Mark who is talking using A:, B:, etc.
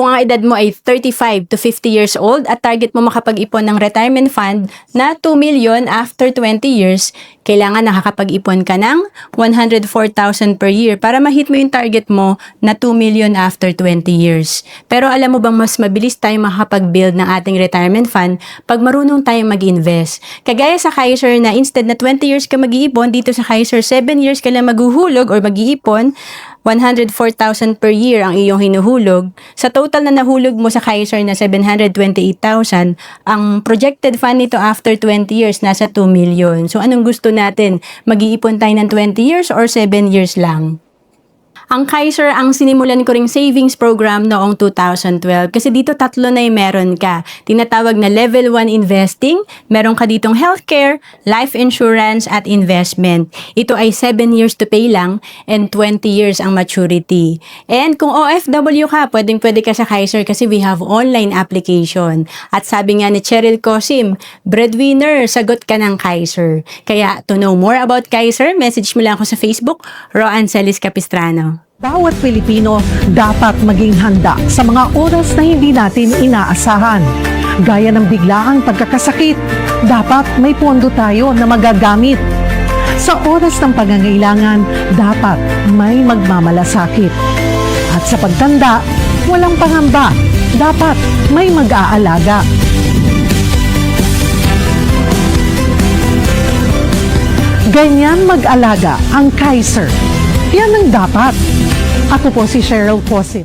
A: Kung ang edad mo ay 35 to 50 years old at target mo makapag-ipon ng retirement fund na 2 million after 20 years, kailangan nakakapag-ipon ka ng 104,000 per year para ma-hit mo yung target mo na 2 million after 20 years. Pero alam mo bang mas mabilis tayong makakapag-build ng ating retirement fund pag marunong tayong mag-invest? Kagaya sa Kaiser na instead na 20 years ka mag-iipon, dito sa Kaiser 7 years ka lang maghuhulog or mag-iipon, 104,000 per year ang iyong hinuhulog. Sa total na nahulog mo sa Kaiser na 728,000, ang projected fund nito after 20 years nasa 2 million. So anong gusto natin? Mag-iipon tayo ng 20 years or 7 years lang? Ang Kaiser, ang sinimulan ko ring savings program noong 2012 kasi dito tatlo na yung meron ka. Tinatawag na level 1 investing, meron ka ditong healthcare, life insurance at investment. Ito ay 7 years to pay lang and 20 years ang maturity. And kung OFW ka, pwede ka sa Kaiser kasi we have online application. At sabi nga ni Cheryl Cosim, breadwinner, sagot ka ng Kaiser. Kaya to know more about Kaiser, message mo lang ako sa Facebook, Roan Celis Capistrano.
B: Bawat Pilipino dapat maging handa sa mga oras na hindi natin inaasahan. Gaya ng biglaang pagkakasakit, dapat may pondo tayo na magagamit. Sa oras ng pangangailangan, dapat may magmamalasakit. At sa pagtanda, walang pangamba, dapat may mag-aalaga. Ganyan mag-alaga ang Kaiser. Yan ang dapat. Ako po si Cheryl Cosim.